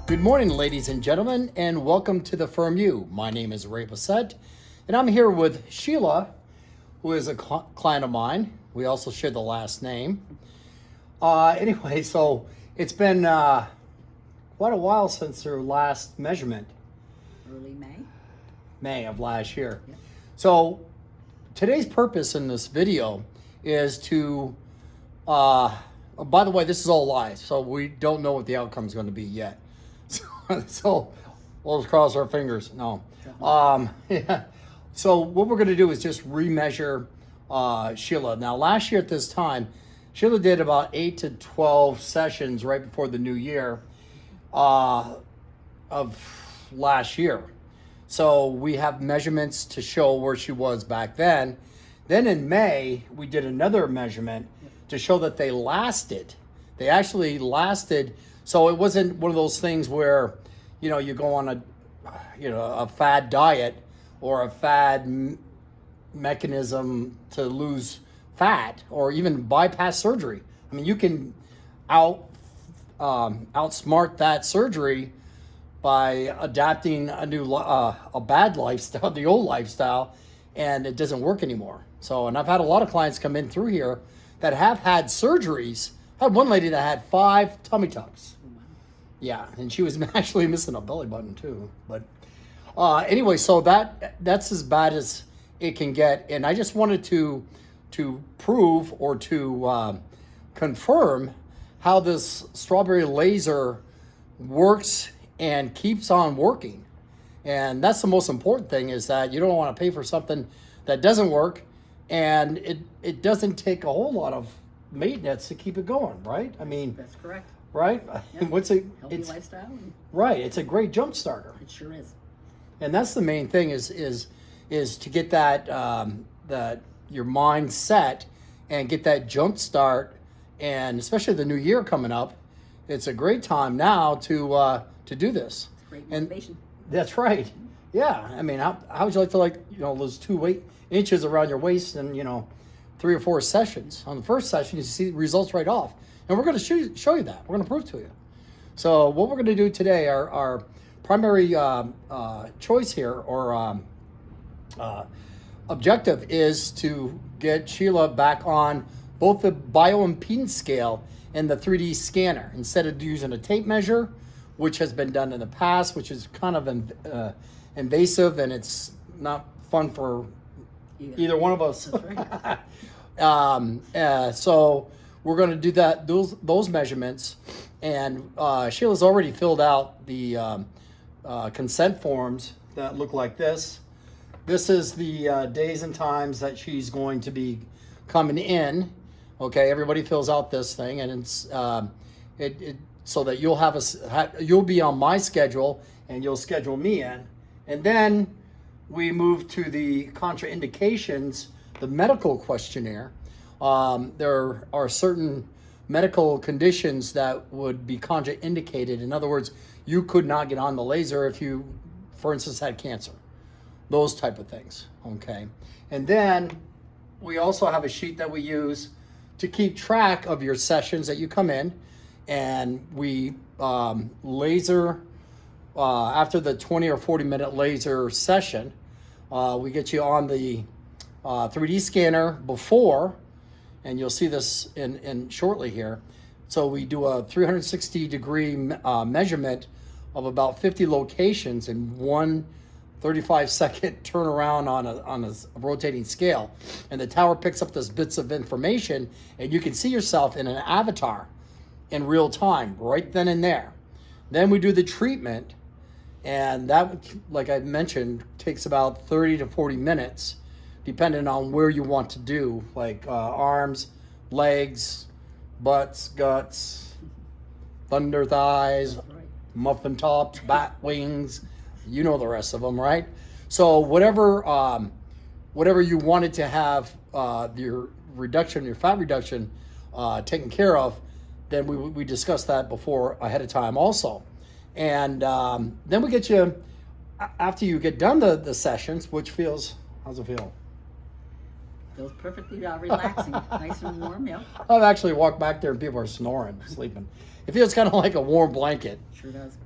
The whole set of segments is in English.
Good morning, ladies and gentlemen, and welcome to the Firm U. My name is Ray Bessette, and I'm here with Sheila, who is a client of mine. We also share the last name. Anyway, so it's been quite a while since her last measurement. Early May. May of last year. Yep. So today's purpose in this video is to, by the way, this is all live, so we don't know what the outcome is going to be yet. So we'll just cross our fingers. No. Yeah. So what we're going to do is just remeasure Sheila. Now, last year at this time, Sheila did about 8 to 12 sessions right before the new year of last year. So we have measurements to show where she was back then. Then in May, we did another measurement to show that they lasted. They actually lasted. So it wasn't one of those things where, you know, you go on a fad diet or a fad mechanism to lose fat or even bypass surgery. I mean, you can outsmart that surgery by adapting a new, a bad lifestyle, the old lifestyle, and it doesn't work anymore. So, and I've had a lot of clients come in through here that have had surgeries. I had one lady that had 5 tummy tucks. Yeah, and she was actually missing a belly button too. But anyway, so that's as bad as it can get. And I just wanted to prove or to confirm how this strawberry laser works and keeps on working. And that's the most important thing, is that you don't want to pay for something that doesn't work, and it doesn't take a whole lot of maintenance to keep it going, right? I mean, That's correct. right? Yeah. What's it? Healthy lifestyle. Right. It's a great jump starter, It sure is. and that's the main thing is to get that that your mind set and get that jump start, and especially the new year coming up, it's a great time now to do this. It's great And motivation. that's right. Yeah. I mean, how would you like to those 2 inches around your waist and 3 or 4 sessions? On the first session, you see results right off. And we're going to show you that. We're going to prove to you. So what we're going to do today, our primary choice here, or objective, is to get Sheila back on both the Bio-Impedance Scale and the 3D scanner, instead of using a tape measure, which has been done in the past, which is kind of invasive, and it's not fun for either one of us. That's right. So we're going to do those measurements, and Sheila's already filled out the consent forms that look like this. This is the days and times that she's going to be coming in. Okay, everybody fills out this thing, and it's so that you'll be on my schedule and you'll schedule me in, and then we move to the contraindications, the medical questionnaire. There are certain medical conditions that would be contraindicated. In other words, you could not get on the laser if you, for instance, had cancer. Those type of things, okay? And then we also have a sheet that we use to keep track of your sessions that you come in, and we laser, after the 20 or 40 minute laser session, we get you on the 3D scanner before, and you'll see this in shortly here. So we do a 360 degree measurement of about 50 locations in one 35-second turnaround on a rotating scale. And the tower picks up those bits of information, and you can see yourself in an avatar in real time, right then and there. Then we do the treatment, and that, like I mentioned, takes about 30 to 40 minutes, depending on where you want to do, like arms, legs, butts, guts, thunder thighs, Right. muffin tops, bat wings, you know the rest of them, right? So whatever you wanted to have your fat reduction taken care of, then we discussed that before ahead of time also. And then we get you, after you get done the sessions, how's it feel? Feels perfectly relaxing. Nice and warm, yeah. I've actually walked back there and people are snoring, sleeping. It feels kind of like a warm blanket. Sure does.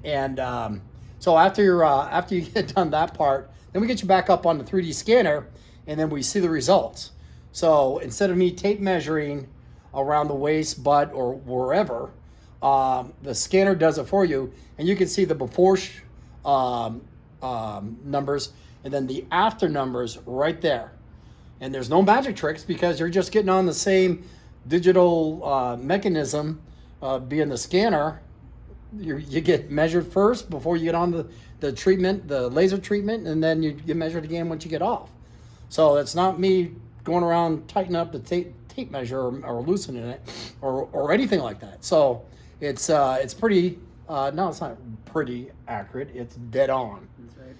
And so after you get done that part, then we get you back up on the 3D scanner, and then we see the results. So instead of me tape measuring around the waist, butt, or wherever, the scanner does it for you, and you can see the before numbers and then the after numbers right there. And there's no magic tricks because you're just getting on the same digital mechanism, being the scanner. You get measured first before you get on the treatment, the laser treatment, and then you get measured again once you get off. So it's not me going around tightening up the tape measure or loosening it or anything like that. So it's pretty, no, it's not pretty accurate. It's dead on. That's right.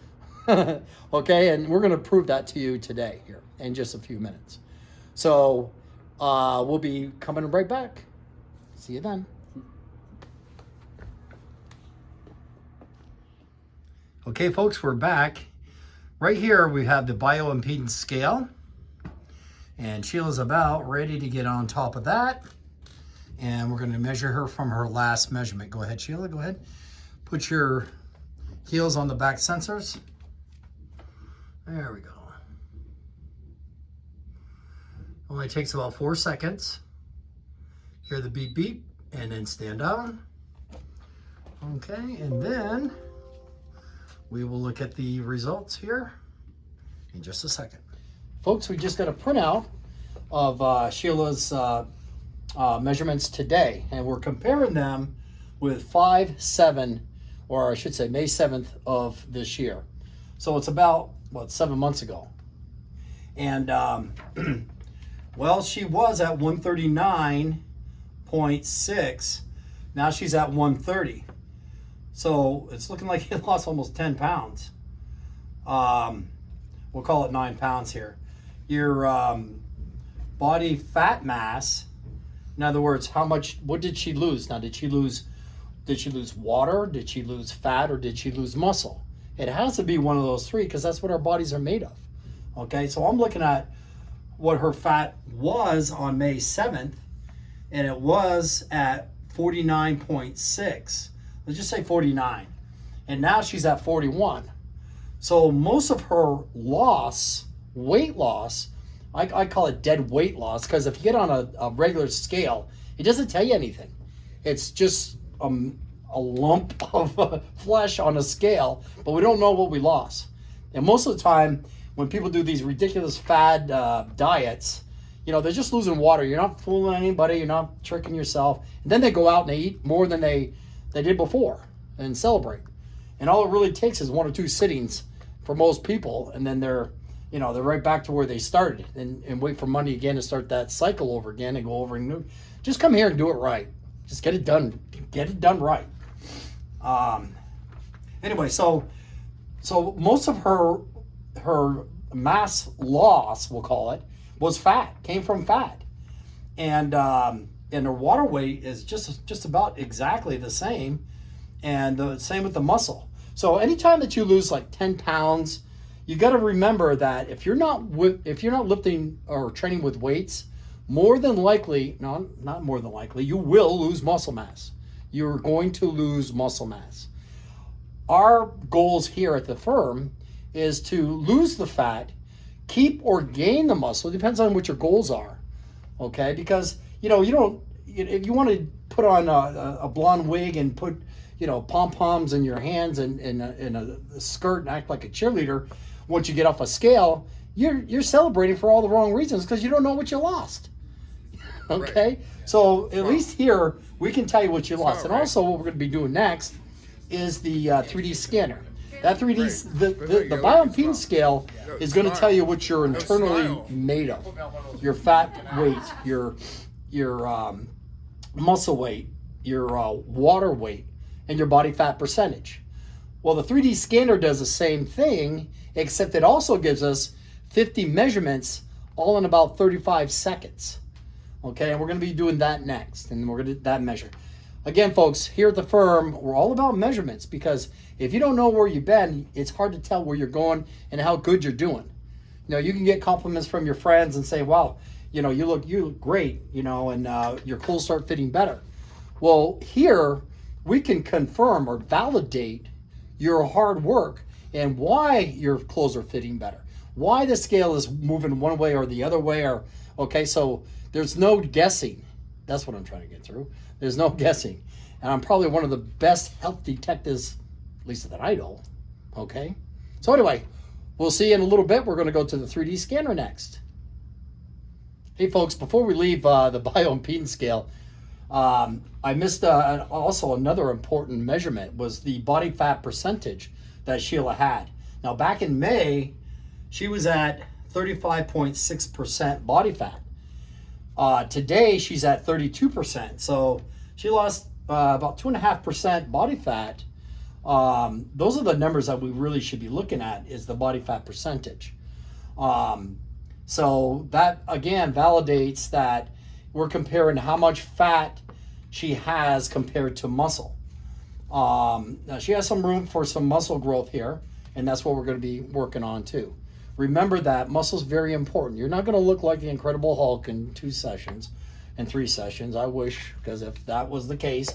Okay, and we're going to prove that to you today here in just a few minutes. So we'll be coming right back. See you then. Okay, folks, we're back. Right here we have the Bio-Impedance Scale, and Sheila's about ready to get on top of that, and we're going to measure her from her last measurement. Go ahead, Sheila, go ahead. Put your heels on the back sensors. There we go. Only takes about 4 seconds. Hear the beep beep, and then stand down. Okay, and then we will look at the results here in just a second. Folks, we just got a printout of Sheila's measurements today, and we're comparing them with 5/7, or I should say May 7th of this year. So it's about, what, 7 months ago. And well, she was at 139.6. Now she's at 130. So it's looking like you lost almost 10 pounds. We'll call it 9 pounds here. Your body fat mass, in other words, what did she lose? Now, did she lose water? Did she lose fat? Or did she lose muscle? It has to be one of those three because that's what our bodies are made of. Okay, so I'm looking at what her fat was on May 7th, and it was at 49.6. Let's just say 49. And now she's at 41. So most of her loss, weight loss, I call it dead weight loss, because if you get on a regular scale, it doesn't tell you anything. It's just a lump of flesh on a scale, but we don't know what we lost. And most of the time, when people do these ridiculous fad diets, you know, they're just losing water. You're not fooling anybody. You're not tricking yourself. And then they go out and they eat more than they did before and celebrate. And all it really takes is 1 or 2 sittings for most people, and then they're right back to where they started, and wait for Monday again to start that cycle over again and go over and just come here and do it right. Just get it done. Get it done right. Anyway, so most of her mass loss, we'll call it, was fat. Came from fat, and her water weight is just about exactly the same, and the same with the muscle. So anytime that you lose like 10 pounds, you got to remember that if you're not lifting or training with weights, more than likely, no, not more than likely, you will lose muscle mass. You're going to lose muscle mass. Our goals here at the firm is to lose the fat, keep or gain the muscle. It depends on what your goals are, okay? Because if you want to put on a blonde wig and put pom-poms in your hands and in a skirt and act like a cheerleader, once you get off a scale, you're celebrating for all the wrong reasons because you don't know what you lost. Okay, right. So at least here we can tell you what you lost. And also what we're going to be doing next is the 3D scanner. That 3D, the Bio-Impedance Scale is going to tell you what you're internally made of. Your fat weight, your muscle weight, your water weight, and your body fat percentage. Well, the 3D scanner does the same thing, except it also gives us 50 measurements all in about 35 seconds. Okay, and we're going to be doing that next, and we're going to do that measure. Again, folks, here at the firm, we're all about measurements, because if you don't know where you've been, it's hard to tell where you're going and how good you're doing. You know, you can get compliments from your friends and say, wow, you know, you look great, you know, and your clothes start fitting better. Well, here we can confirm or validate your hard work and why your clothes are fitting better, why the scale is moving one way or the other way, or okay, so there's no guessing. That's what I'm trying to get through. There's no guessing. And I'm probably one of the best health detectives, at least that I know. Okay? So anyway, we'll see you in a little bit. We're going to go to the 3D scanner next. Hey folks, before we leave the Bio-Impedance Scale, I missed also another important measurement was the body fat percentage that Sheila had. Now back in May, she was at 35.6% body fat. Today she's at 32%, so she lost about 2.5% body fat. Those are the numbers that we really should be looking at, is the body fat percentage. So that again validates that we're comparing how much fat she has compared to muscle. Now she has some room for some muscle growth here, and that's what we're going to be working on too. Remember that muscle is very important. You're not going to look like the Incredible Hulk in 2 sessions and 3 sessions. I wish, because if that was the case,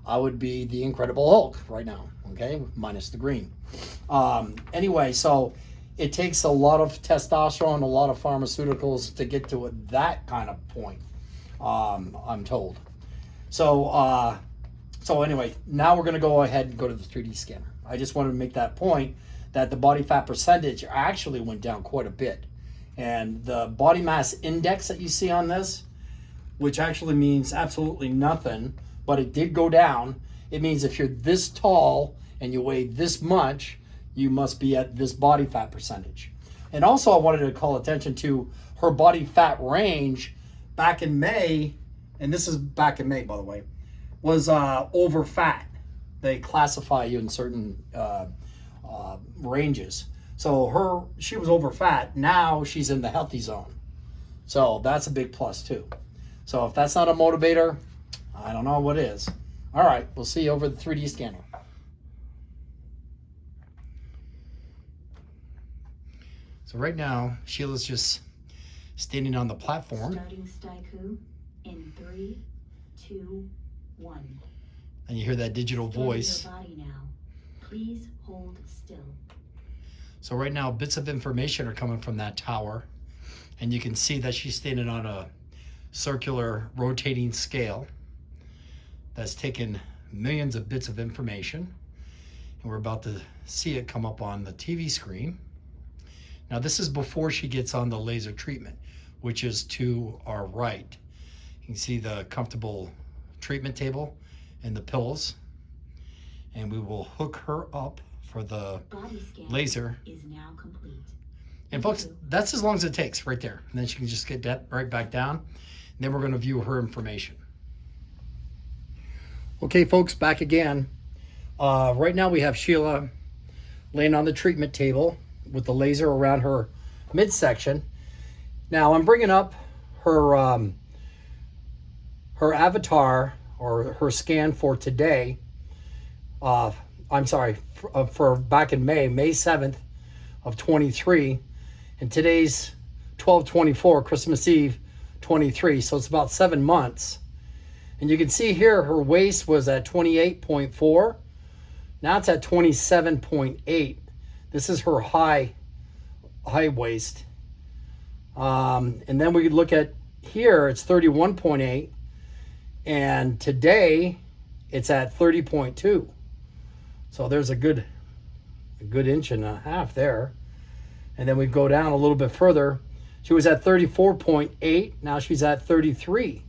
I would be the Incredible Hulk right now, okay, minus the green. Anyway, so it takes a lot of testosterone, a lot of pharmaceuticals to get to that kind of point, I'm told. So, so anyway, now we're going to go ahead and go to the 3D scanner. I just wanted to make that point that the body fat percentage actually went down quite a bit. And the body mass index that you see on this, which actually means absolutely nothing, but it did go down. It means if you're this tall and you weigh this much, you must be at this body fat percentage. And also I wanted to call attention to her body fat range back in May, and this is back in May, by the way, was over fat. They classify you in certain ranges. So she was over fat. Now she's in the healthy zone. So that's a big plus too. So if that's not a motivator, I don't know what is. All right, we'll see you over the 3D scanner. So right now, Sheila's just standing on the platform. Starting Staiku in 3, 2, 1. And you hear that digital voice. Your body now. Please hold still. So right now, bits of information are coming from that tower. And you can see that she's standing on a circular rotating scale that's taken millions of bits of information. And we're about to see it come up on the TV screen. Now this is before she gets on the laser treatment, which is to our right. You can see the comfortable treatment table and the pillows. And we will hook her up for the Body scan laser. Is now complete. And folks, that's as long as it takes right there. And then she can just get that right back down. And then we're going to view her information. Okay, folks, back again. Right now we have Sheila laying on the treatment table with the laser around her midsection. Now I'm bringing up her her avatar or her scan for today. I'm sorry, for back in May 7th of 23, and today's 12/24, Christmas Eve 23, so it's about 7 months. And you can see here her waist was at 28.4. Now it's at 27.8. This is her high waist. And then we could look at here, it's 31.8. And today it's at 30.2. So there's a good inch and a half there. And then we go down a little bit further. She was at 34.8. Now she's at 33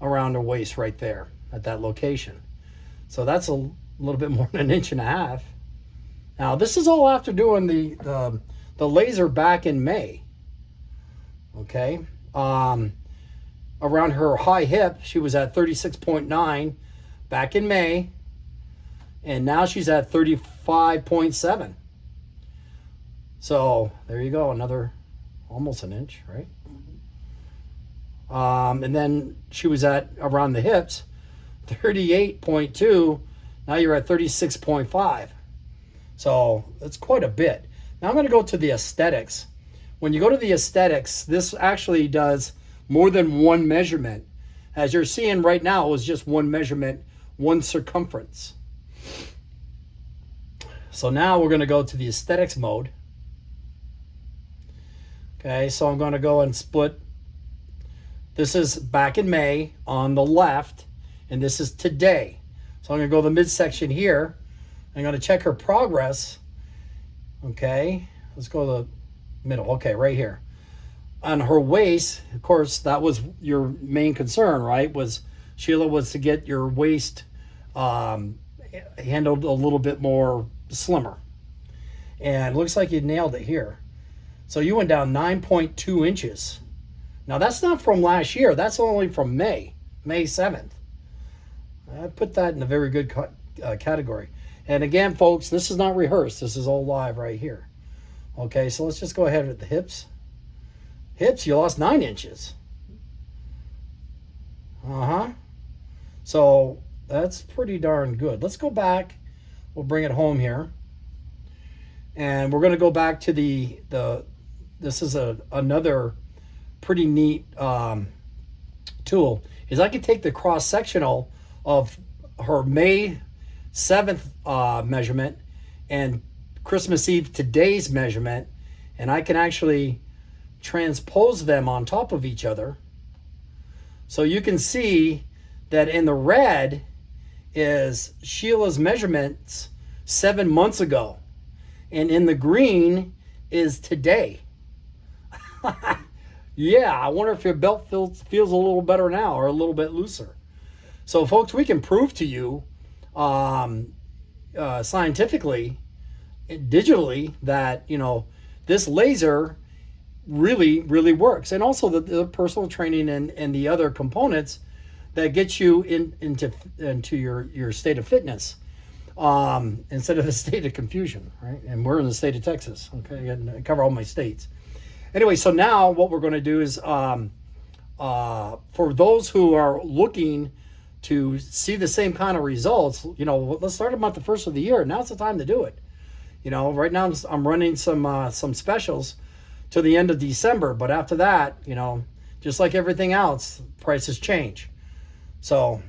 around her waist right there at that location. So that's a little bit more than an inch and a half. Now this is all after doing the laser back in May. Okay. Around her high hip, she was at 36.9 back in May. And now she's at 35.7. So there you go, another almost an inch, right? And then she was at around the hips, 38.2. Now you're at 36.5. So that's quite a bit. Now I'm going to go to the aesthetics. when you go to the aesthetics, this actually does more than one measurement. As you're seeing right now, it was just one measurement, one circumference. So now we're going to go to the aesthetics mode. Okay, so I'm going to go and split. This is back in May on the left, and this is today. So I'm going to go to the midsection here. I'm going to check her progress. Okay, let's go to the middle. Okay, right here. On her waist, of course, that was your main concern, right? Was Sheila was to get your waist handled a little bit more slimmer. And it looks like you nailed it here. So you went down 9.2 inches. Now that's not from last year. That's only from May 7th. I put that in a very good category. And again, folks, this is not rehearsed. This is all live right here. Okay, so let's just go ahead with the hips. Hips, you lost 9 inches. So that's pretty darn good. Let's go back. We'll bring it home here. And we're going to go back to this is another pretty neat tool. Is I can take the cross-sectional of her May 7th measurement and Christmas Eve today's measurement, and I can actually transpose them on top of each other. So you can see that in the red is Sheila's measurements 7 months ago, and in the green is today. Yeah, I wonder if your belt feels a little better now or a little bit looser. So folks, we can prove to you scientifically, digitally, that this laser really works. And also the personal training and the other components that get you into your state of fitness instead of a state of confusion, right? And we're in the state of Texas, okay? And I cover all my states. Anyway, so now what we're going to do is for those who are looking to see the same kind of results, let's start them at the first of the year. Now's the time to do it. Right now I'm running some specials to the end of December, but after that, just like everything else, prices change. So